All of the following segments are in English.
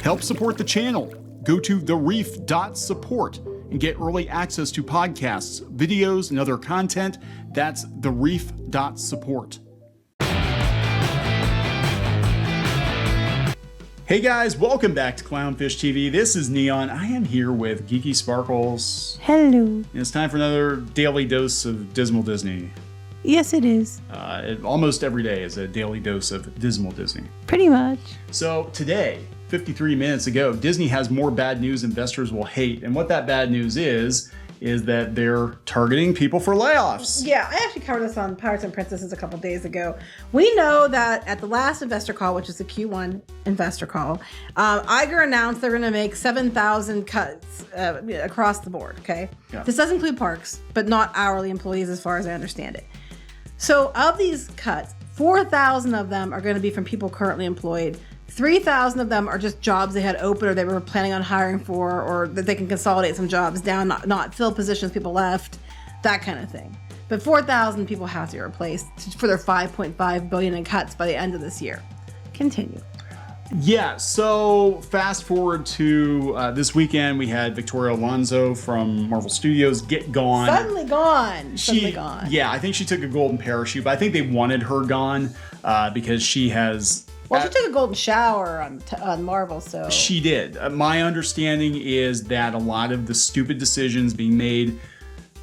Help support the channel. Go to thereef.support and get early access to podcasts, videos, and other content. That's thereef.support. Hey guys, welcome back to Clownfish TV. This is Neon. I am here with Geeky Sparkles. Hello. And it's time for another daily dose of Dismal Disney. Yes, it is. Almost every day is a daily dose of Dismal Disney. Pretty much. So today, 53 minutes ago, Disney has more bad news investors will hate. And what that bad news is that they're targeting people for layoffs. Yeah, I actually covered this on Pirates and Princesses a couple days ago. We know that at the last investor call, which is the Q1 investor call, Iger announced they're going to make 7,000 cuts across the board, okay? Yeah. This does include parks, but not hourly employees as far as I understand it. So of these cuts, 4,000 of them are going to be from people currently employed. 3,000 of them are just jobs they had open or they were planning on hiring for, or that they can consolidate some jobs down, not fill positions people left, that kind of thing. But 4,000 people have to be replaced for their $5.5 billion in cuts by the end of this year. Continue. Yeah, so fast forward to this weekend, we had Victoria Alonso from Marvel Studios get gone. Suddenly gone. Suddenly gone. Yeah, I think she took a golden parachute, but I think they wanted her gone because she has... Well, she took a golden shower on Marvel, so... She did. My understanding is that a lot of the stupid decisions being made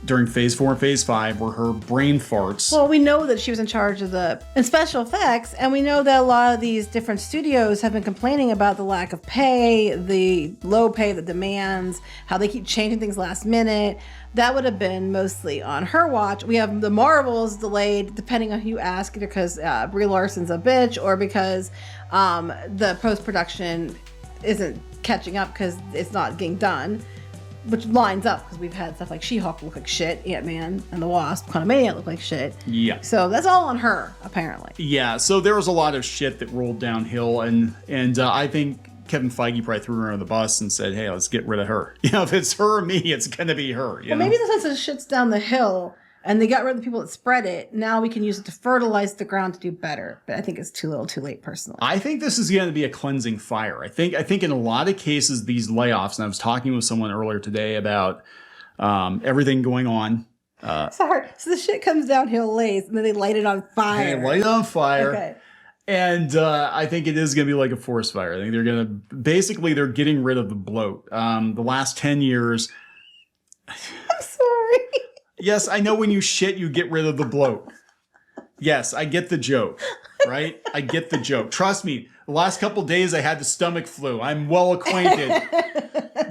during Phase 4 and Phase 5 were her brain farts. Well, we know that she was in charge of in special effects, and we know that a lot of these different studios have been complaining about the lack of pay, the low pay, the demands, how they keep changing things last minute. That would have been mostly on her watch. We have the Marvels delayed, depending on who you ask, either because Brie Larson's a bitch or because the post-production isn't catching up because it's not getting done, which lines up because we've had stuff like She-Hulk look like shit, Ant-Man and the Wasp, Quantumania look like shit. Yeah. So that's all on her, apparently. Yeah, so there was a lot of shit that rolled downhill, and I think Kevin Feige probably threw her under the bus and said, hey, let's get rid of her. You know, if it's her or me, it's going to be her. Well, maybe the sense of shit's down the hill and they got rid of the people that spread it. Now we can use it to fertilize the ground to do better. But I think it's too little too late, personally. I think this is going to be a cleansing fire. I think in a lot of cases, these layoffs, and I was talking with someone earlier today about everything going on. Sorry. So the shit comes downhill late and then they light it on fire. They light it on fire. Okay. And I think it is going to be like a forest fire. I think they're going to, basically, they're getting rid of the bloat. The last 10 years. I'm sorry. Yes, I know when you shit, you get rid of the bloat. Yes, I get the joke, right? I get the joke. Trust me, the last couple of days I had the stomach flu. I'm well acquainted,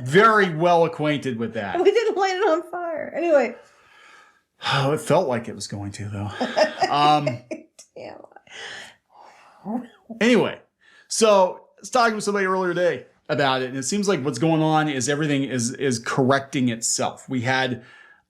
very well acquainted with that. We didn't light it on fire. Anyway. Oh, it felt like it was going to, though. Damn. Anyway, so I was talking with somebody earlier today about it, and it seems like what's going on is everything is correcting itself. We had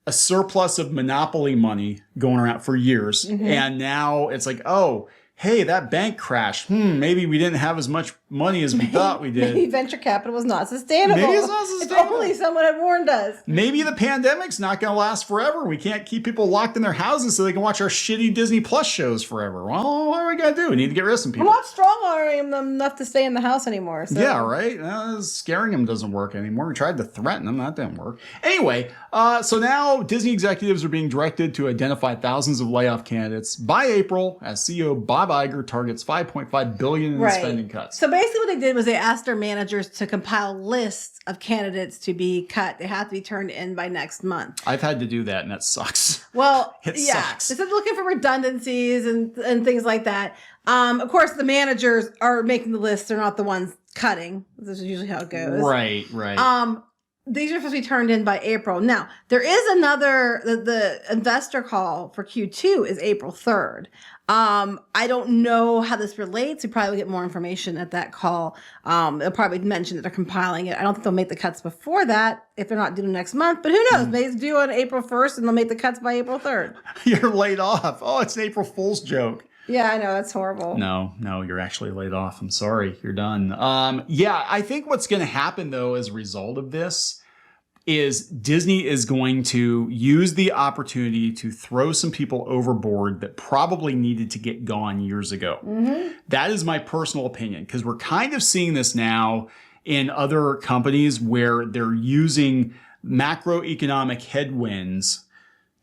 a surplus of monopoly money going around for years, and now it's like, oh, hey, that bank crashed. Maybe we didn't have as much money as we thought we did. Maybe venture capital was not sustainable. Maybe it's not sustainable. If only someone had warned us. Maybe the pandemic's not going to last forever. We can't keep people locked in their houses so they can watch our shitty Disney Plus shows forever. Well, what are we going to do? We need to get rid of some people. We're not strong-arming them enough to stay in the house anymore. So. Yeah, right? Scaring them doesn't work anymore. We tried to threaten them. That didn't work. Anyway, so now Disney executives are being directed to identify thousands of layoff candidates by April as CEO Bob Iger targets $5.5 billion in spending cuts. So basically what they did was they asked their managers to compile lists of candidates to be cut. They have to be turned in by next month. I've had to do that, and that sucks. Well, it sucks. Instead of looking for redundancies and things like that. Of course, the managers are making the list. They're not the ones cutting. This is usually how it goes. Right. These are supposed to be turned in by April. Now, there is another, the investor call for Q2 is April 3rd. I don't know how this relates. We probably will get more information at that call. They'll probably mention that they're compiling it. I don't think they'll make the cuts before that if they're not due next month, but who knows? Maybe it's due on April 1st and they'll make the cuts by April 3rd. You're laid off. Oh, it's an April Fool's joke. Yeah, I know. That's horrible. No, you're actually laid off. I'm sorry. You're done. Yeah, I think what's going to happen, though, as a result of this is Disney is going to use the opportunity to throw some people overboard that probably needed to get gone years ago. Mm-hmm. That is my personal opinion, because we're kind of seeing this now in other companies where they're using macroeconomic headwinds.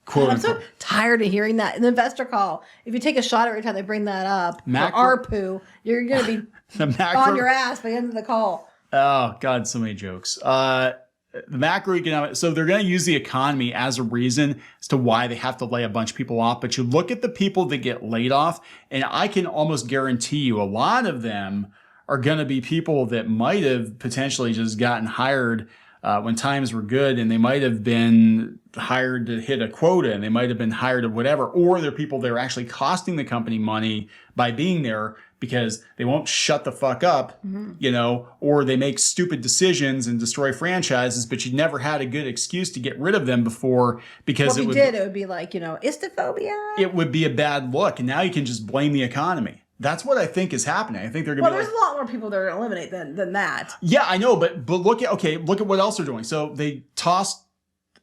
Quote I'm so unquote. tired of hearing that in the investor call. If you take a shot every time they bring that up for ARPU, you're going to be on your ass by the end of the call. Oh, God, so many jokes. The macroeconomic, so they're going to use the economy as a reason as to why they have to lay a bunch of people off. But you look at the people that get laid off, and I can almost guarantee you a lot of them are going to be people that might have potentially just gotten hired when times were good, and they might have been hired to hit a quota, and they might have been hired of whatever, or they're people that are actually costing the company money by being there because they won't shut the fuck up, you know, or they make stupid decisions and destroy franchises, but you never had a good excuse to get rid of them before because it would be like, you know, istophobia. It would be a bad look, and now you can just blame the economy. That's what I think is happening. I think they're going to be there's a lot more people they're going to eliminate than that. Yeah, I know, but look at what else they're doing. So they tossed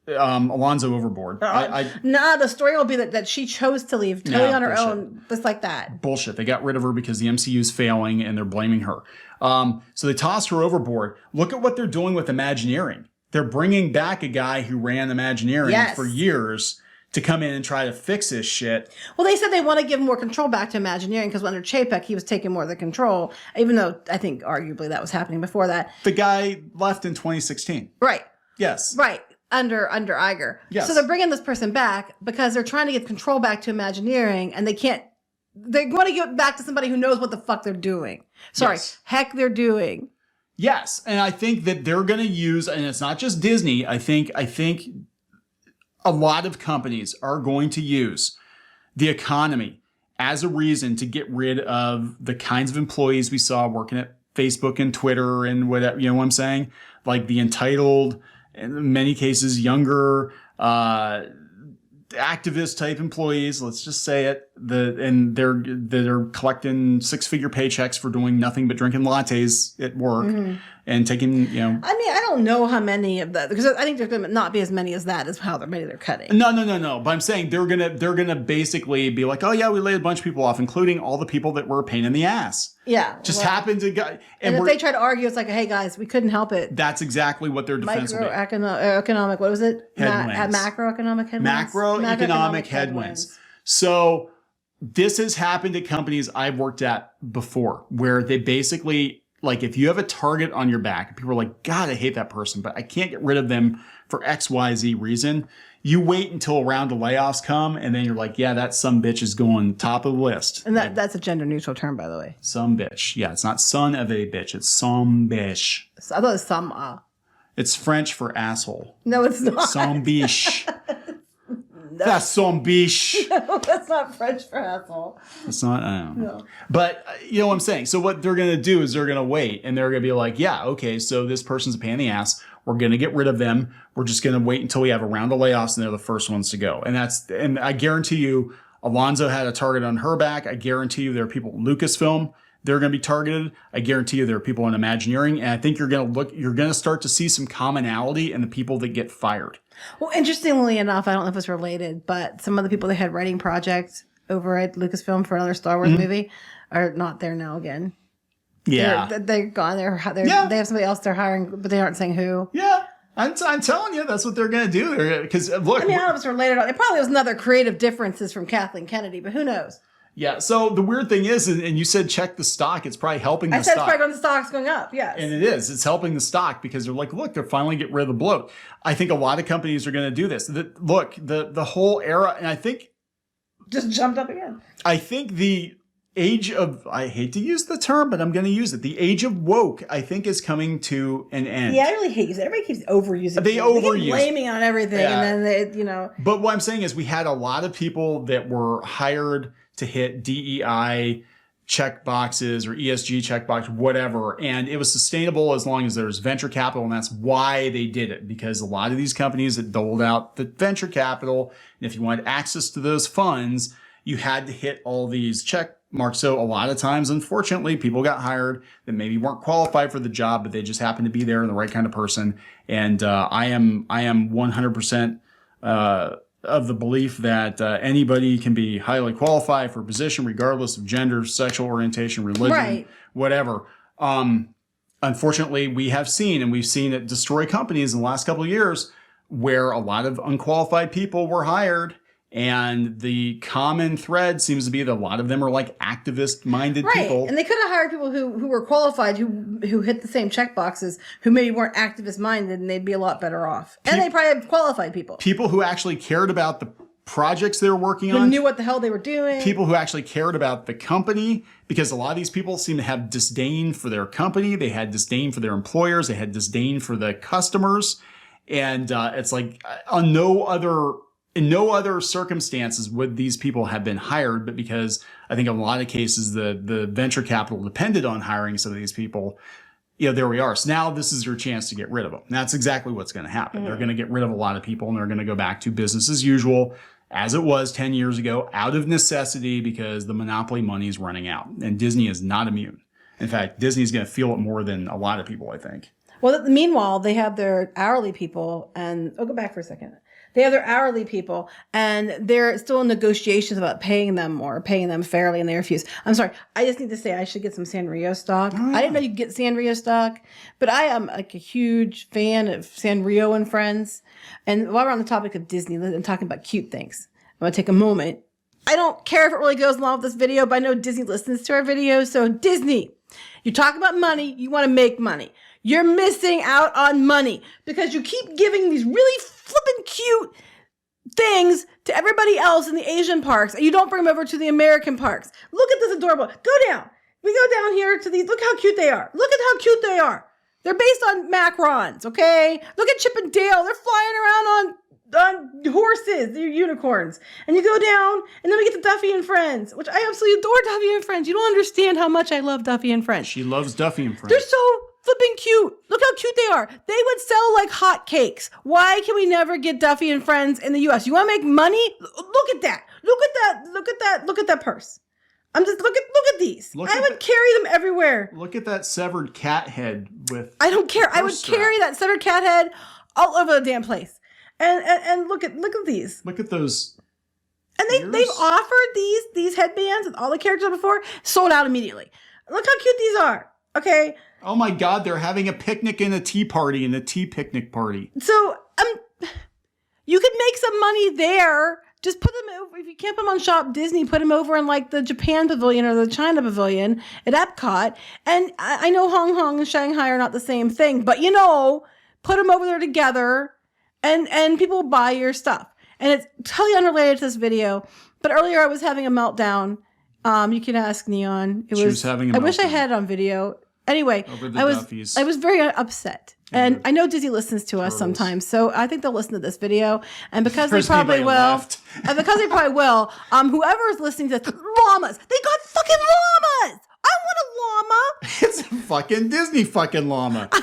Alonso overboard. The story will be that she chose to leave totally on her own, just like that. Bullshit. They got rid of her because the MCU's failing and they're blaming her. So they tossed her overboard. Look at what they're doing with Imagineering. They're bringing back a guy who ran Imagineering for years to come in and try to fix this shit. Well, they said they want to give more control back to Imagineering because under Chapek, he was taking more of the control, even though I think arguably that was happening before that. The guy left in 2016. Right. Yes. Right. Under Iger. Yes. So they're bringing this person back because they're trying to give control back to Imagineering, and they can't. They're going to give it back to somebody who knows what the fuck they're doing. Heck, they're doing. Yes, and I think that they're going to use, and it's not just Disney. I think a lot of companies are going to use the economy as a reason to get rid of the kinds of employees we saw working at Facebook and Twitter and whatever, you know what I'm saying? Like the entitled, in many cases, younger, activist type employees, let's just say it, they're collecting 6-figure paychecks for doing nothing but drinking lattes at work and taking, you know. I mean, I don't know how many of that, because I think there's going to not be as many as that as how many they're cutting. No. But I'm saying they're gonna basically be like, oh yeah, we laid a bunch of people off, including all the people that were a pain in the ass. Yeah. Happened to go. And if they try to argue, it's like, hey guys, we couldn't help it. That's exactly what their defense will be. Macroeconomic, what was it? Headwinds. Macroeconomic headwinds? Macroeconomic headwinds. So this has happened at companies I've worked at before, where they basically, like, if you have a target on your back, people are like, God, I hate that person, but I can't get rid of them for XYZ reason. You wait until a round of layoffs come, and then you're like, yeah, that some bitch is going top of the list. And that's a gender neutral term, by the way. Some bitch. Yeah, it's not son of a bitch. It's some bitch. I thought it was some. It's French for asshole. No, it's not. Some biche. That's some biche. No, that's not French for asshole. It's not, I don't know. No. But you know what I'm saying? So what they're going to do is they're going to wait, and they're going to be like, yeah, okay, so this person's a pain in the ass. We're going to get rid of them. We're just going to wait until we have a round of layoffs, and they're the first ones to go. And I guarantee you, Alonso had a target on her back. I guarantee you there are people in Lucasfilm. They're going to be targeted. I guarantee you there are people in Imagineering. And I think you're going to start to see some commonality in the people that get fired. Well, interestingly enough, I don't know if it's related, but some of the people that had writing projects over at Lucasfilm for another Star Wars movie are not there now again. Yeah. They're gone. They have somebody else they're hiring, but they aren't saying who. Yeah. I'm telling you, that's what they're going to do. Because look, I mean, I don't know if it's related. It probably was another creative differences from Kathleen Kennedy, but who knows? Yeah. So the weird thing is, and you said check the stock. It's probably helping the stock. I said it's probably on the stock's going up. Yes. And it is. It's helping the stock because they're like, look, they're finally getting rid of the bloat. I think a lot of companies are going to do this. The whole era, and I think just jumped up again. I think the age of, I hate to use the term, but I'm going to use it. The age of woke, I think, is coming to an end. Yeah, I really hate using it. Everybody keeps overusing it. They overuse. Keep blaming on everything, and then they. But what I'm saying is we had a lot of people that were hired to hit DEI check boxes or ESG check box, whatever. And it was sustainable as long as there's venture capital. And that's why they did it, because a lot of these companies that doled out the venture capital, and if you wanted access to those funds, you had to hit all these check marks. So a lot of times, unfortunately, people got hired that maybe weren't qualified for the job, but they just happened to be there and the right kind of person. And I am 100% of the belief that anybody can be highly qualified for a position, regardless of gender, sexual orientation, religion, whatever. unfortunately, we've seen it destroy companies in the last couple of years where a lot of unqualified people were hired. And the common thread seems to be that a lot of them are like activist-minded people. And they could have hired people who were qualified, who hit the same check boxes, who maybe weren't activist-minded, and they'd be a lot better off. And they probably have qualified people. People who actually cared about the projects they were working on. Who knew what the hell they were doing. People who actually cared about the company, because a lot of these people seem to have disdain for their company. They had disdain for their employers. They had disdain for the customers. And it's like in no other circumstances would these people have been hired, but because I think in a lot of cases the venture capital depended on hiring some of these people, there we are. So now this is your chance to get rid of them. And that's exactly what's going to happen. They're going to get rid of a lot of people, and they're going to go back to business as usual, as it was 10 years ago, out of necessity because the monopoly money is running out. And Disney is not immune. In fact, Disney's going to feel it more than a lot of people, I think. Well, meanwhile, they have their hourly people, and I'll go back for a second. They have their hourly people, and they're still in negotiations about paying them more, paying them fairly, and they refuse. I'm sorry. I just need to say I should get some Sanrio stock. Oh, yeah. I didn't know you could get Sanrio stock, but I am like a huge fan of Sanrio and Friends. And while we're on the topic of Disney and talking about cute things, I'm going to take a moment. I don't care if it really goes along with this video, but I know Disney listens to our videos. So Disney, you talk about money, you want to make money. You're missing out on money because you keep giving these really flippin' cute things to everybody else in the Asian parks, and you don't bring them over to the American parks. Look at this adorable. Go down. We go down here to these. Look how cute they are. Look at how cute they are. They're based on macarons, okay? Look at Chip and Dale. They're flying around on horses. They're unicorns. And you go down, and then we get to Duffy and Friends, which I absolutely adore Duffy and Friends. You don't understand how much I love Duffy and Friends. She loves Duffy and Friends. They're so flipping cute. Look how cute they are. They would sell like hotcakes. Why can we never get Duffy and Friends in the U.S.? You want to make money? Look at that. Look at that. Look at that. Look at that purse. I'm just look at these. I would carry them everywhere. Look at that severed cat head with. I don't care. I would carry that severed cat head all over the damn place. And look at these. Look at those. And they've offered these headbands with all the characters before, sold out immediately. Look how cute these are. Okay. Oh my God, they're having a picnic and a tea party and a tea picnic party. So you could make some money there. Just put them over. If you can't put them on Shop Disney, put them over in like the Japan Pavilion or the China Pavilion at Epcot. And I know Hong Kong and Shanghai are not the same thing, but put them over there together and people will buy your stuff. And it's totally unrelated to this video. But earlier I was having a meltdown. You can ask Neon. She was having a meltdown. I wish I had it on video. Anyway, I was very upset. And I know Disney listens to us sometimes, so I think they'll listen to this video. And because they probably will, whoever's listening to this, llamas, they got fucking llamas. I want a llama. It's a fucking Disney fucking llama. I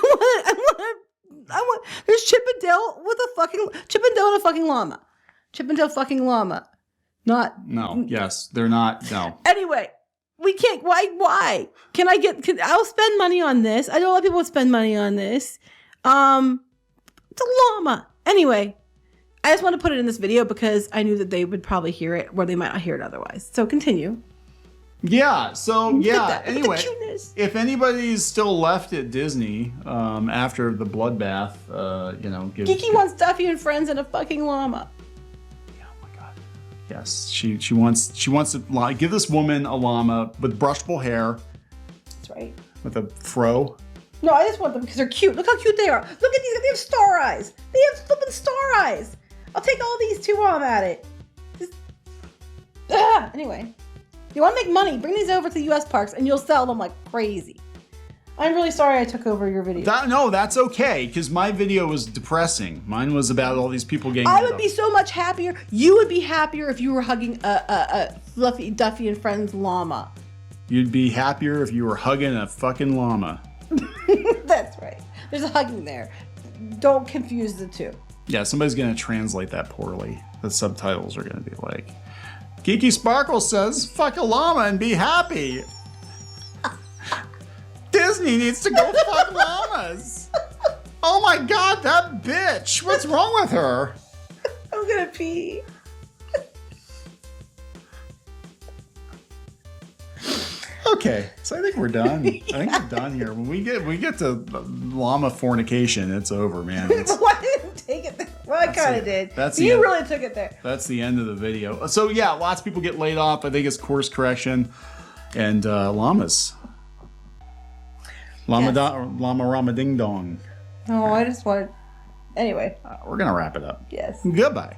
want. There's Chip and Dale and a fucking llama. Chip and Dale fucking llama. Not. No. Yes, they're not. No. Anyway. We can't. Why? I'll spend money on this. I know a lot of people would spend money on this. It's a llama. Anyway, I just want to put it in this video because I knew that they would probably hear it where they might not hear it otherwise. So continue. Yeah. So yeah. Anyway, if anybody's still left at Disney after the bloodbath, Kiki wants Duffy and Friends and a fucking llama. Yes, she wants to give this woman a llama with brushable hair. That's right. With a fro. No, I just want them because they're cute. Look how cute they are. Look at these. They have star eyes. They have flipping star eyes. I'll take all these too while I'm at it. Anyway, you want to make money? Bring these over to the U.S. parks and you'll sell them like crazy. I'm really sorry I took over your video. No, that's okay, because my video was depressing. Mine was about all these people getting. I would be so much happier. You would be happier if you were hugging a fluffy Duffy and Friends llama. You'd be happier if you were hugging a fucking llama. That's right. There's a hugging there. Don't confuse the two. Yeah, somebody's going to translate that poorly. The subtitles are going to be like, Geeky Sparkle says, fuck a llama and be happy. Disney needs to go fuck llamas. Oh my God, that bitch. What's wrong with her? I'm gonna pee. Okay, so I think we're done. I think we're done here. When we get to llama fornication, it's over, man. Well, I didn't take it there. Well, I kind of did. You really took it there. That's the end of the video. So yeah, lots of people get laid off. I think it's course correction, and llamas. Llama Rama Ding Dong. Oh, I just wanted. Anyway. We're gonna wrap it up. Yes. Goodbye.